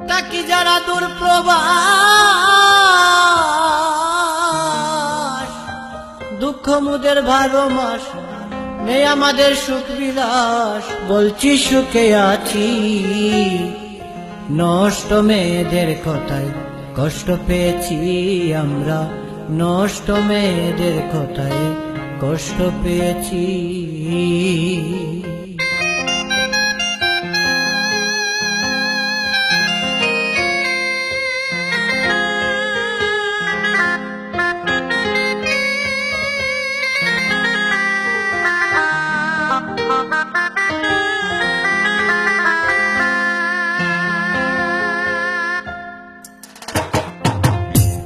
তাকি যারা দূর প্রবাস, দুঃখ মুদের 12 মাস নেই আমাদের সুখ বিলাস। বলছি সুখে আছি, নষ্ট মেয়েদের কথায় কষ্ট পেয়েছি আমরা, নষ্ট মেয়েদের কথায় কষ্ট পেয়েছি।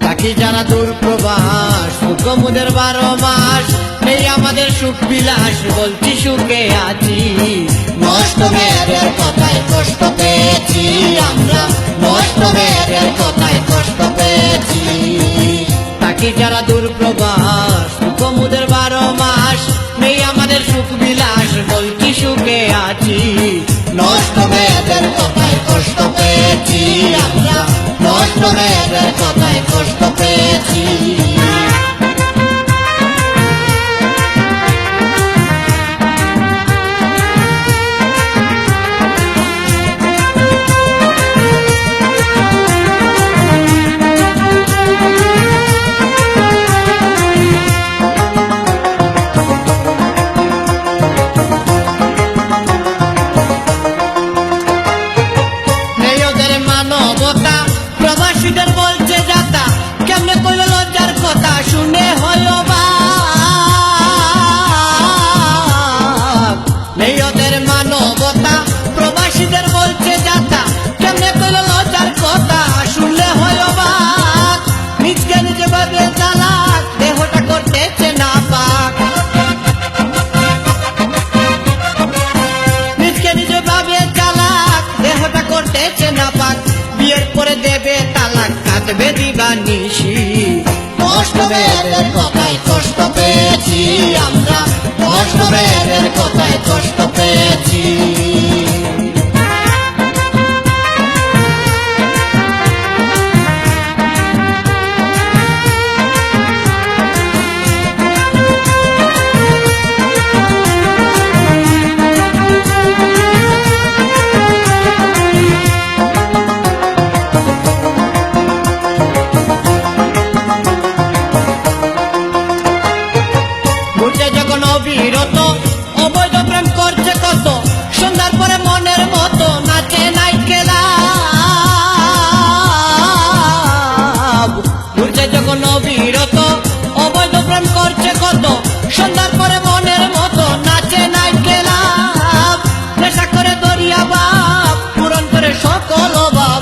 তাকি যারা দূর প্রবাস, দুঃখ মুদের 12 মাস নেই আমাদের সুখ বিলাস। বলছি সুখে আছি, নষ্ট মেয়েদের কথায় কষ্ট পেয়েছি আমরা, নষ্ট মেয়েদের কথায় কষ্ট পেয়েছি। তাকি যারা দূর প্রবাস, দুঃখ মুদের 12 মাস নেই আমাদের সুখ বিলাস। বলছি সুখে আছি, নষ্ট মেয়েদের কথায় কষ্ট পেয়েছি আমরা, নষ্ট মেয়েদের কথায় কষ্ট পেয়েছি। প্রবাসীদের বলছে যাতা, কেমনে কইল লজ্জার কথা শুনে হইল বাপ। নেই ওদের মানবতা, প্রবাসীদের বলছে যাতা, কেমনে কইল লজ্জার কথা শুনলে হইল বাপ। নিজকে নিজে ভাবে চালাক, দেহটা করতেছে না পাক। নিজকে নিজে ভাবে চালাক, দেহটা করতেছে না পাক। বিয়ের পরে দেবে তালাক, কাঁদবে দিবানিশি। নষ্ট মেয়েদের কথায় কষ্ট পেয়েছি আমরা, নষ্ট মেয়েদের কথায় কষ্ট পেয়েছি। অবিরত অবৈধ প্রেম করছে কত, সন্ধ্যার পরে মনের মতো নাচে নাই খেলা। ঘুরছে যখন অবিরত অবৈধ প্রেম করছে কত, সন্ধ্যার পরে মনের মতো নাচে নাই খেলা। নেশা করে দরিয়া বাপ, পূরণ করে সকল অভাব।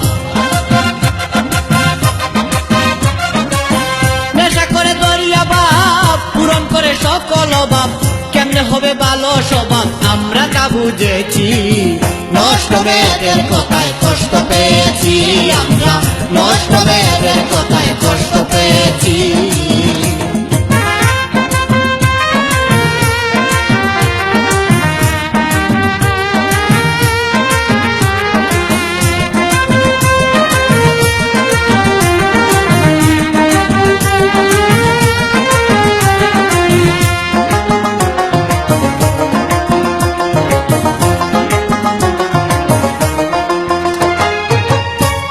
নেশা করে দরিয়া বাপ, পূরণ করে সকল অভাব। কেমনে হবে ভালো স্বভাব আমরা তা বুঝেছি, নষ্ট মেয়েদের কথায় কষ্ট পেয়েছি আমরা, নষ্ট মেয়েদের কথায় কষ্ট পেয়েছি।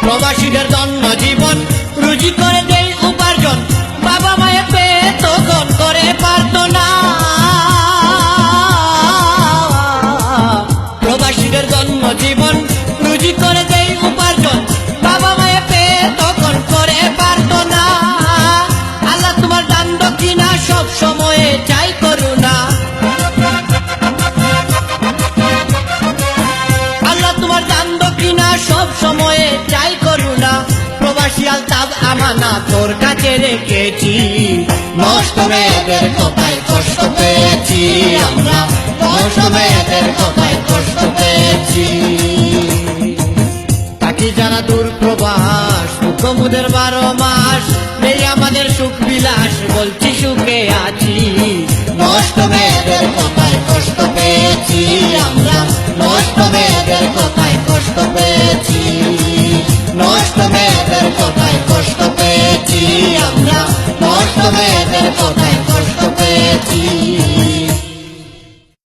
প্রবাসীদের জন্য জীবন রুজি করে দেই উপার্জন, বাবা মায়ের পেয়ে তখন করে পারত না। প্রবাসীদের জন্য জীবন রুজি করে দেই উপার্জন, বাবা মায়ের পেয়ে তখন করে পারত না। আল্লাহ তোমার দান দক্ষিণা সব সময়ে চাই করুণা। আল্লাহ তোমার দান দক্ষিণা সব সময়ে চাই করুণা। প্রবাসী আলতাফ আমানা তোর কাছে রেখেছি, নষ্ট মেয়েদের কথায় কষ্ট পেয়েছি আমরা, নষ্ট মেয়েদের কথায় কষ্ট পেয়েছি। তাকি যারা দূর প্রবাস, দুঃখ মুদের 12 মাস নেই আমাদের সুখ বিলাস। বলছি সুখে আছি, নষ্ট মেয়েদের কথায় কষ্ট পেয়েছি আমরা, নষ্ট